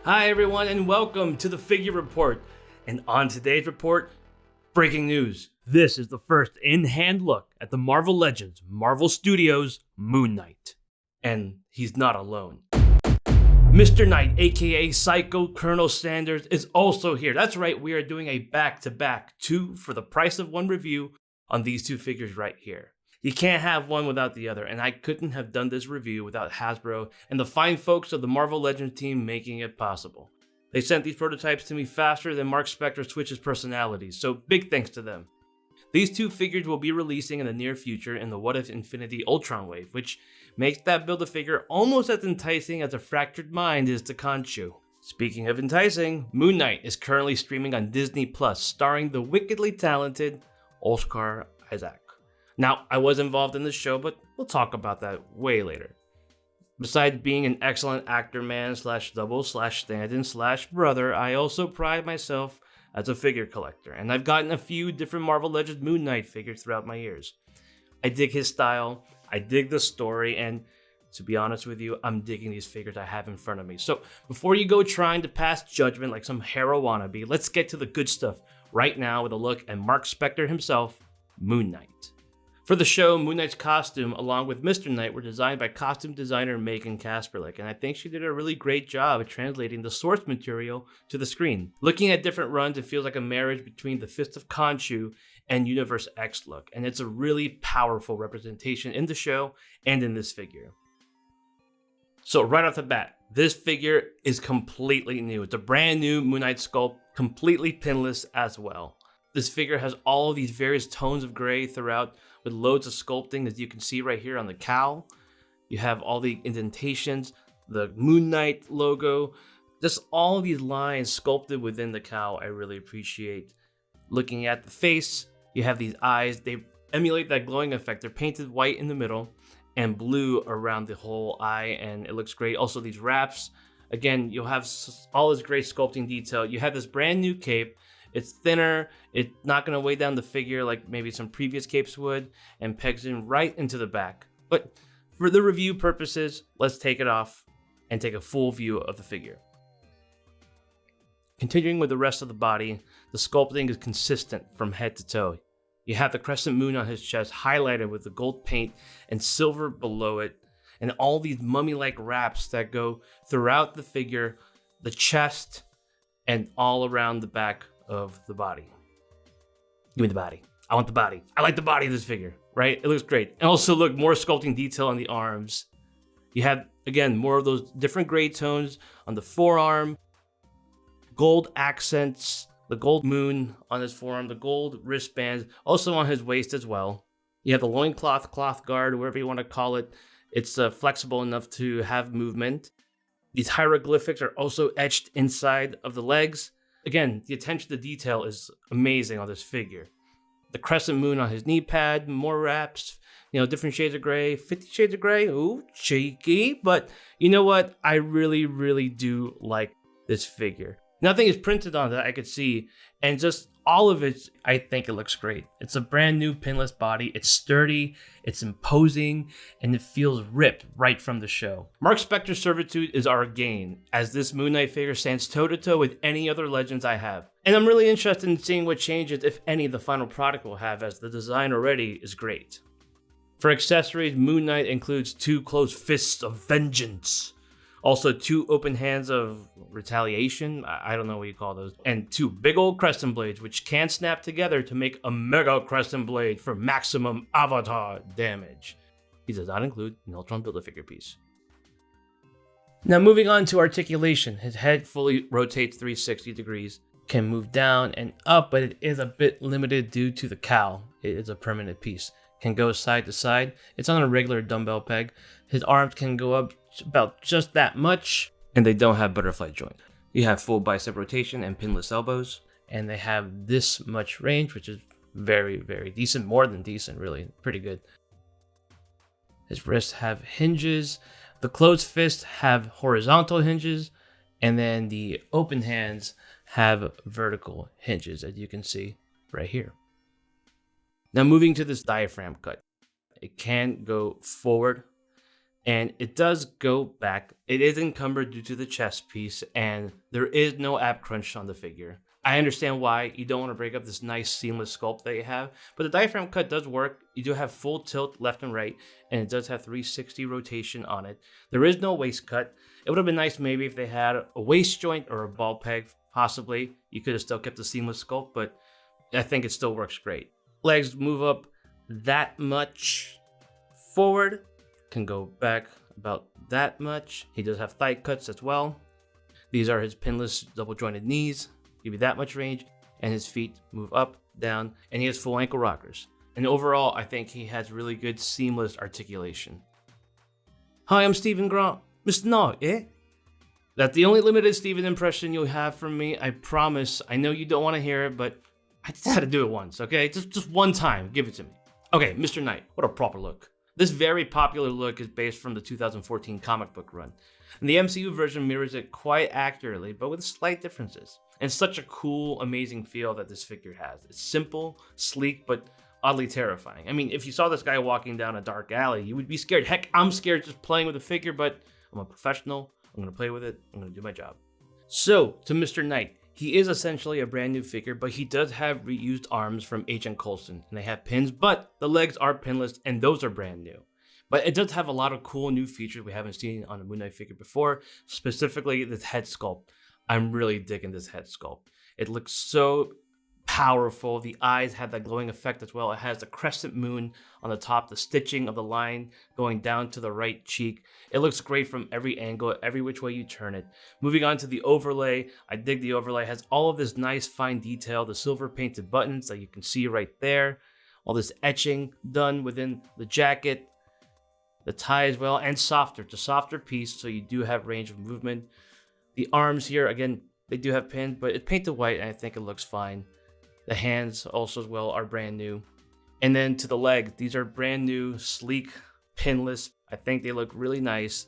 Hi everyone and welcome to the Figure Report. And on today's report, breaking news. This is the first in-hand look at the Marvel Legends, Marvel Studios' Moon Knight. And he's not alone. Mr. Knight, aka Psycho Colonel Sanders, is also here. That's right, we are doing a back-to-back 2 for the price of 1 review on these 2 figures right here. You can't have one without the other, and I couldn't have done this review without Hasbro and the fine folks of the Marvel Legends team making it possible. They sent these prototypes to me faster than Mark Spector switches personalities, so big thanks to them. These 2 figures will be releasing in the near future in the What If Infinity Ultron wave, which makes that Build-A-Figure almost as enticing as a Fractured Mind is to Khonshu. Speaking of enticing, Moon Knight is currently streaming on Disney Plus, starring the wickedly talented Oscar Isaac. Now, I was involved in the show, but we'll talk about that way later. Besides being an excellent actor man / double / stand-in / brother, I also pride myself as a figure collector, and I've gotten a few different Marvel Legends Moon Knight figures throughout my years. I dig his style, I dig the story, and to be honest with you, I'm digging these figures I have in front of me. So before you go trying to pass judgment like some hero wannabe, let's get to the good stuff right now with a look at Mark Spector himself, Moon Knight. For the show, Moon Knight's costume, along with Mr. Knight, were designed by costume designer Megan Kasperlik, and I think she did a really great job at translating the source material to the screen. Looking at different runs, it feels like a marriage between the Fist of Khonshu and Universe X look, and it's a really powerful representation in the show and in this figure. So right off the bat, this figure is completely new. It's a brand new Moon Knight sculpt, completely pinless as well. This figure has all of these various tones of gray throughout, with loads of sculpting, as you can see right here on the cowl. You have all the indentations, the Moon Knight logo, just all of these lines sculpted within the cowl I really appreciate. Looking at the face, you have these eyes, they emulate that glowing effect. They're painted white in the middle and blue around the whole eye, and it looks great. Also these wraps, again, you'll have all this great sculpting detail. You have this brand new cape. It's thinner, it's not going to weigh down the figure like maybe some previous capes would, and pegs in right into the back. But for the review purposes, let's take it off and take a full view of the figure. Continuing with the rest of the body, the sculpting is consistent from head to toe. You have the crescent moon on his chest highlighted with the gold paint and silver below it, and all these mummy-like wraps that go throughout the figure, the chest, and all around the back of the body. Give me the body. I want the body. I like the body of this figure, right? It looks great. And also look, more sculpting detail on the arms. You have, again, more of those different gray tones on the forearm, gold accents, the gold moon on his forearm, the gold wristbands, also on his waist as well. You have the loincloth, cloth guard, whatever you want to call it. It's flexible enough to have movement. These hieroglyphics are also etched inside of the legs. Again, the attention to detail is amazing on this figure. The crescent moon on his knee pad, more wraps, different shades of gray, 50 shades of gray, ooh, cheeky. But you know what? I really, really do like this figure. Nothing is printed on that I could see, and just all of it, I think it looks great. It's a brand new pinless body. It's sturdy, it's imposing, and it feels ripped right from the show. Mark Spector's servitude is our gain, as this Moon Knight figure stands toe-to-toe with any other Legends I have. And I'm really interested in seeing what changes, if any, the final product will have, as the design already is great. For accessories, Moon Knight includes 2 closed fists of vengeance. Also 2 open hands of retaliation, I don't know what you call those, and 2 big old crescent blades, which can snap together to make a mega crescent blade for maximum avatar damage. He does not include an Ultron Build-A-Figure piece. Now moving on to articulation, his head fully rotates 360 degrees, can move down and up, but it is a bit limited due to the cowl. It is a permanent piece. Can go side to side. It's on a regular dumbbell peg. His arms can go up about just that much, and they don't have butterfly joint. You have full bicep rotation and pinless elbows, and they have this much range, which is very, very decent, more than decent, really, pretty good. His wrists have hinges, the closed fists have horizontal hinges, and then the open hands have vertical hinges, as you can see right here. Now moving to this diaphragm cut, it can go forward And it does go back. It is encumbered due to the chest piece, and there is no ab crunch on the figure. I understand why you don't want to break up this nice seamless sculpt that you have, but the diaphragm cut does work. You do have full tilt left and right, and it does have 360 rotation on it. There is no waist cut. It would have been nice maybe if they had a waist joint or a ball peg, possibly. You could have still kept the seamless sculpt, but I think it still works great. Legs move up that much forward, can go back about that much. He does have thigh cuts as well. These are his pinless double jointed knees. Give you that much range, and his feet move up, down, and he has full ankle rockers. And overall, I think he has really good seamless articulation. Hi, I'm Stephen Grant. Mr. Knight, eh? That's the only limited Stephen impression you'll have from me, I promise. I know you don't want to hear it, but I just had to do it once, okay? Just one time, give it to me. Okay, Mr. Knight, what a proper look. This very popular look is based from the 2014 comic book run, and the MCU version mirrors it quite accurately, but with slight differences. And such a cool, amazing feel that this figure has. It's simple, sleek, but oddly terrifying. I mean, if you saw this guy walking down a dark alley, you would be scared. Heck, I'm scared just playing with the figure, but I'm a professional. I'm going to play with it. I'm going to do my job. So, to Mr. Knight, he is essentially a brand new figure, but he does have reused arms from Agent Coulson, and they have pins, but the legs are pinless, and those are brand new. But it does have a lot of cool new features we haven't seen on a Moon Knight figure before, specifically this head sculpt. I'm really digging this head sculpt. It looks so powerful. The eyes have that glowing effect as well. It has the crescent moon on the top, the stitching of the line going down to the right cheek. It looks great from every angle, every which way you turn it. Moving on to the overlay, I dig the overlay. It has all of this nice fine detail, the silver painted buttons that you can see right there, all this etching done within the jacket, the tie as well, and softer. It's a softer piece, so you do have range of movement. The arms here, again, they do have pins, but it's painted white, and I think it looks fine. The hands also as well are brand new. And then to the legs, these are brand new, sleek, pinless. I think they look really nice.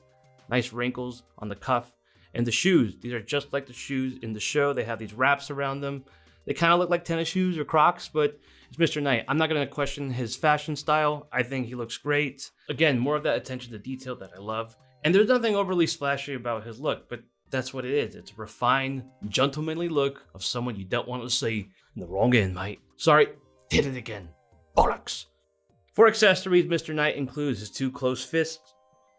Nice wrinkles on the cuff. And the shoes, these are just like the shoes in the show. They have these wraps around them. They kind of look like tennis shoes or Crocs, but it's Mr. Knight. I'm not going to question his fashion style. I think he looks great. Again, more of that attention to detail that I love. And there's nothing overly splashy about his look, but that's what it is. It's a refined, gentlemanly look of someone you don't want to see in the wrong end, mate. Sorry, did it again. Bollocks. For accessories, Mr. Knight includes his 2 closed fists,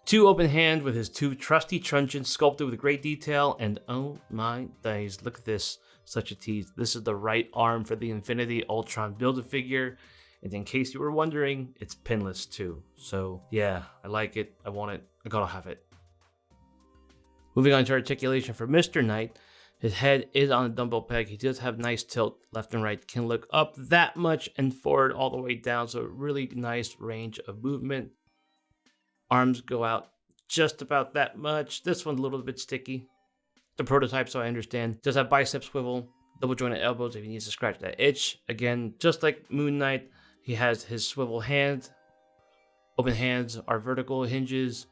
2 open hands with his 2 trusty truncheons sculpted with great detail, and oh my days, look at this. Such a tease. This is the right arm for the Infinity Ultron Build-A-Figure, and in case you were wondering, it's pinless too. So yeah, I like it, I want it, I gotta have it. Moving on to articulation for Mr. Knight, his head is on a dumbbell peg. He does have nice tilt left and right, can look up that much and forward all the way down, so really nice range of movement. Arms go out just about that much. This one's a little bit sticky. The prototype, so I understand. Does have bicep swivel, double jointed elbows if he needs to scratch that itch. Again, just like Moon Knight, he has his swivel hand. Open hands are vertical hinges,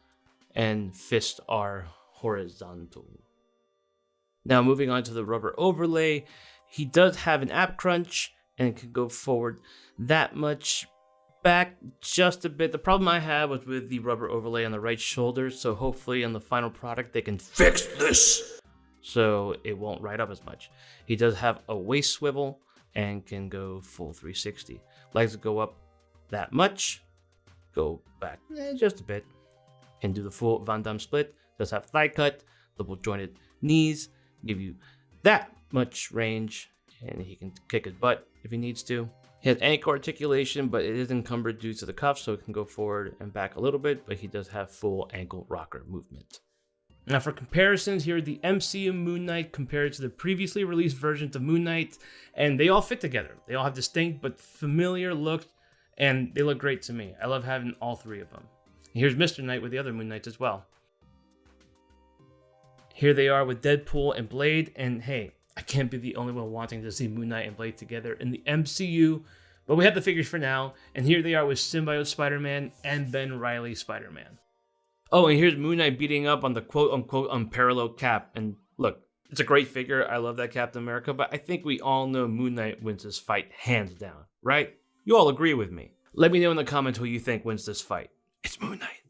and fists are horizontal. Now moving on to the rubber overlay, he does have an ab crunch and can go forward that much, back just a bit. The problem I had was with the rubber overlay on the right shoulder, so hopefully on the final product they can fix this so it won't ride up as much. He does have a waist swivel and can go full 360. Legs go up that much, go back just a bit, can do the full Van Damme split. Does have thigh cut, double jointed knees, give you that much range, and he can kick his butt if he needs to. He has ankle articulation, but it is encumbered due to the cuff, so it can go forward and back a little bit, but he does have full ankle rocker movement. Now for comparisons, here the MCU Moon Knight compared to the previously released versions of Moon Knight, and they all fit together. They all have distinct but familiar looks, and they look great to me. I love having all 3 of them. And here's Mr. Knight with the other Moon Knights as well. Here they are with Deadpool and Blade, and hey, I can't be the only one wanting to see Moon Knight and Blade together in the MCU, but we have the figures for now, and here they are with Symbiote Spider-Man and Ben Reilly Spider-Man. Oh, and here's Moon Knight beating up on the quote-unquote unparalleled Cap, and look, it's a great figure, I love that Captain America, but I think we all know Moon Knight wins this fight hands down, right? You all agree with me. Let me know in the comments who you think wins this fight. It's Moon Knight.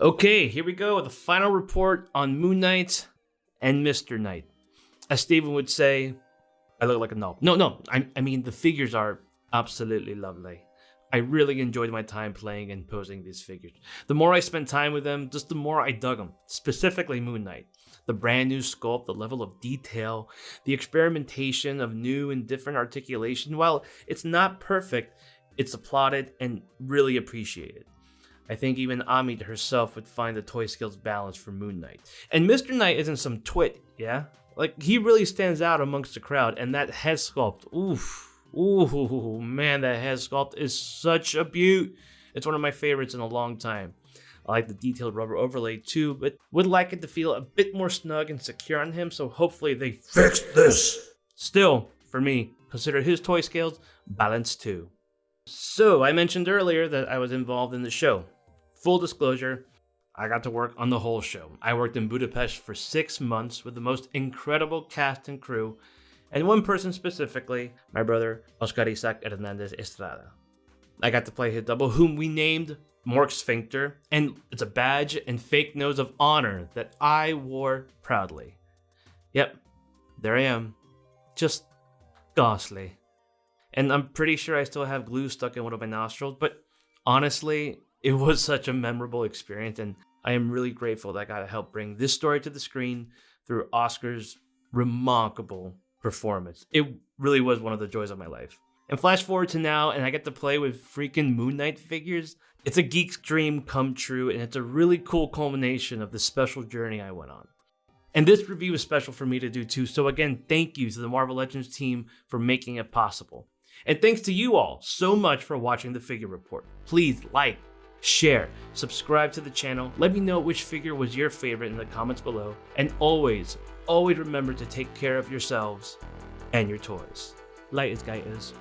Okay, here we go. The final report on Moon Knight and Mr. Knight. As Steven would say, I look like a knob. No, I mean, the figures are absolutely lovely. I really enjoyed my time playing and posing these figures. The more I spent time with them, just the more I dug them, specifically Moon Knight. The brand new sculpt, the level of detail, the experimentation of new and different articulation. While it's not perfect, it's applauded and really appreciated. I think even Ami herself would find the toy skills balanced for Moon Knight. And Mr. Knight isn't some twit, yeah? Like, he really stands out amongst the crowd, and that head sculpt, ooh, man, that head sculpt is such a beaut. It's one of my favorites in a long time. I like the detailed rubber overlay too, but would like it to feel a bit more snug and secure on him, so hopefully they fix this. Still, for me, consider his toy scales balanced too. So, I mentioned earlier that I was involved in the show. Full disclosure, I got to work on the whole show. I worked in Budapest for 6 months with the most incredible cast and crew, and one person specifically, my brother, Oscar Isaac Hernandez Estrada. I got to play his double, whom we named Mork Sphincter, and it's a badge and fake nose of honor that I wore proudly. Yep, there I am. Just ghastly. And I'm pretty sure I still have glue stuck in one of my nostrils, but honestly, it was such a memorable experience, and I am really grateful that I got to help bring this story to the screen through Oscar's remarkable performance. It really was one of the joys of my life. And flash forward to now, and I get to play with freaking Moon Knight figures. It's a geek's dream come true, and it's a really cool culmination of the special journey I went on. And this review is special for me to do too, so again, thank you to the Marvel Legends team for making it possible. And thanks to you all so much for watching the Figure Report. Please like, share, subscribe to the channel, let me know which figure was your favorite in the comments below, and always remember to take care of yourselves and your toys. Light is guidance.